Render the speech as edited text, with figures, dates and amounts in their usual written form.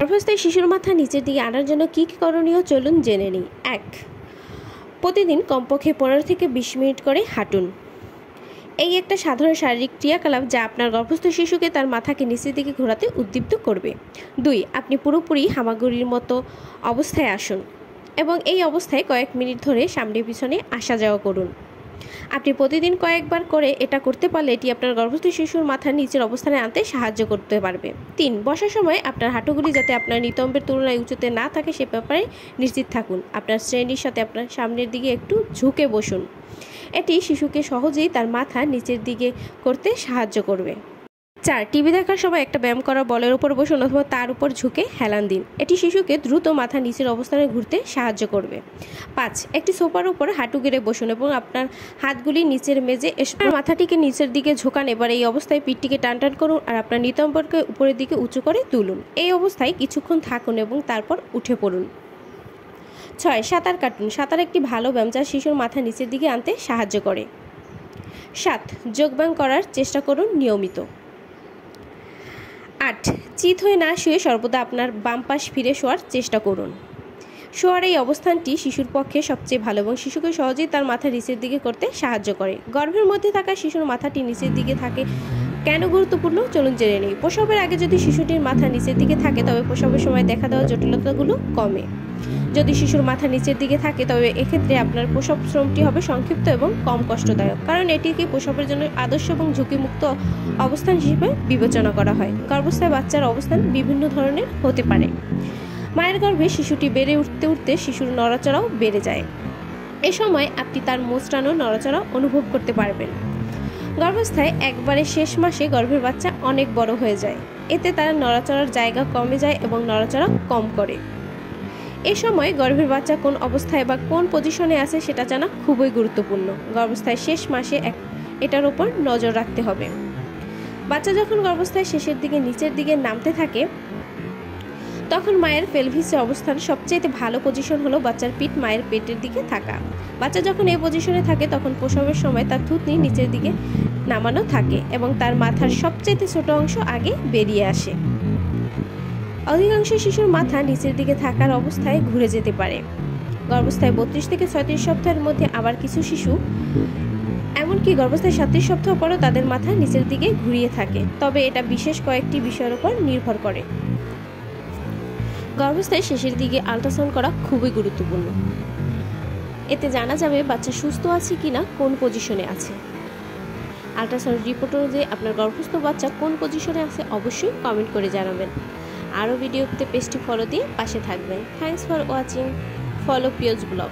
গর্ভস্থ শিশুর মাথা নিচের দিকে আনার জন্য কী কী করণীয় চলুন জেনে নিই। 1. প্রতিদিন কমপক্ষে 15 থেকে 20 মিনিট করে হাঁটুন। এই একটা সাধারণ শারীরিক ক্রিয়াকলাপ যা আপনার গর্ভস্থ শিশুকে তার মাথাকে নিচের দিকে ঘোরাতে উদ্দীপ্ত করবে। 2. আপনি পুরোপুরি হামাগুড়ির মতো অবস্থায় আসুন এবং এই অবস্থায় কয়েক মিনিট ধরে সামনে পিছনে আসা যাওয়া করুন। আপনি প্রতিদিন কয়েকবার করে এটা করতে পারলে এটি আপনার গর্ভস্থ শিশুর মাথার নিচের অবস্থানে আনতে সাহায্য করতে পারবে। 3. বসার সময় আপনার হাঁটুগুলি যাতে আপনার নিতম্বের তুলনায় উঁচুতে না থাকে সে ব্যাপারে নিশ্চিত থাকুন। আপনার শ্রেণীর সাথে আপনার সামনের দিকে একটু ঝুঁকে বসুন। এটি শিশুকে সহজেই তার মাথা নিচের দিকে করতে সাহায্য করবে। 4. টিভি দেখার সময় একটা ব্যায়াম করা বলের উপর বসুন অথবা তার উপর ঝুঁকে হেলান দিন। এটি শিশুকে দ্রুত মাথা নিচের অবস্থানে ঘুরতে সাহায্য করবে। 5. একটি সোফার উপর হাঁটু গেড়ে বসুন এবং আপনার হাতগুলি নিচের মেজে মাথাটিকে নিচের দিকে ঝোঁকান। এবার এই অবস্থায় পিঠটিকে টান টান করুন আর আপনার নিতম্বরকে উপরের দিকে উঁচু করে তুলুন। এই অবস্থায় কিছুক্ষণ থাকুন এবং তারপর উঠে পড়ুন। 6. সাঁতার কাটুন। সাঁতার একটি ভালো ব্যায়াম যা শিশুর মাথা নিচের দিকে আনতে সাহায্য করে। 7. যোগব্যায়াম করার চেষ্টা করুন নিয়মিত। 8. চিত হয়ে না শুয়ে সর্বদা আপনার বাম পাশ ফিরে শোয়ার চেষ্টা করুন। শোয়ার এই অবস্থানটি শিশুর পক্ষে সবচেয়ে ভালো এবং শিশুকে সহজেই তার মাথা নিচের দিকে করতে সাহায্য করে। গর্ভের মধ্যে থাকা শিশুর মাথাটি নিচের দিকে থাকে কেন গুরুত্বপূর্ণ চলুন জেনে নিই। প্রসবের আগে যদি শিশুটির মাথা নিচের দিকে থাকে তবে প্রসবের সময় দেখা দেওয়া জটিলতাগুলো কমে। যদি শিশুর মাথা নিচের দিকে থাকে তবে এক্ষেত্রে আপনার প্রসব শ্রমটি হবে সংক্ষিপ্ত এবং কম কষ্টদায়ক, কারণ এটিকে প্রসবের জন্য আদর্শ এবং ঝুঁকিমুক্ত অবস্থান হিসেবে বিবেচনা করা হয়। গর্ভাবস্থায় বাচ্চার অবস্থান বিভিন্ন ধরনের হতে পারে। মায়ের গর্ভে শিশুটি বেড়ে উঠতে উঠতে শিশুর নড়াচড়াও বেড়ে যায়। এ সময় আপনি তার মোচড়ানো নড়াচড়া অনুভব করতে পারবেন। গর্ভাবস্থায় একবারে শেষ মাসে গর্ভের বাচ্চা অনেক বড় হয়ে যায়, এতে তার নড়াচড়ার জায়গা কমে যায় এবং নড়াচড়া কম করে। এ সময় গর্ভের বাচ্চা কোন অবস্থায় বা কোন পজিশনে আছে সেটা জানা খুবই গুরুত্বপূর্ণ। গর্ভাবস্থায় শেষ মাসে এটার উপর নজর রাখতে হবে। বাচ্চা যখন গর্ভাবস্থায় শেষের দিকে নিচের দিকে নামতে থাকে তখন মায়ের পেলভিসের অবস্থান সবচেয়ে ভালো পজিশন হলো বাচ্চার পিঠ মায়ের পেটের দিকে থাকা। বাচ্চা যখন এই পজিশনে থাকে তখন প্রসবের সময় তার থুতনি নিচের দিকে নামানো থাকে এবং তার মাথার সবচেয়ে ছোট অংশ আগে বেরিয়ে আসে। অধিকাংশ শিশুর মাথা নিচের দিকে থাকার অবস্থায় ঘুরে যেতে পারে। গর্ভাবস্থায় 32 থেকে 36 সপ্তাহের মধ্যে আবার কিছু শিশু এমনকি গর্ভাবস্থায় 37 সপ্তাহ পরও তাদের মাথা নিচের দিকে ঘুরিয়ে থাকে, তবে এটা বিশেষ কয়েকটি বিষয়ের উপর নির্ভর করে। গর্ভাবস্থায় শেষের দিকে আল্ট্রাসাউন্ড করা খুবই গুরুত্বপূর্ণ। এতে জানা যাবে বাচ্চা সুস্থ আছে কিনা, কোন পজিশনে আছে। আল্ট্রাসাউন্ড রিপোর্ট অনুযায়ী আপনার গর্ভস্থ বাচ্চা কোন পজিশনে আছে অবশ্যই কমেন্ট করে জানাবেন। আরও ভিডিও পেতে পেজটি ফলো দিয়ে পাশে থাকবেন। Thanks for watching. ফলো পিওজ ব্লগ।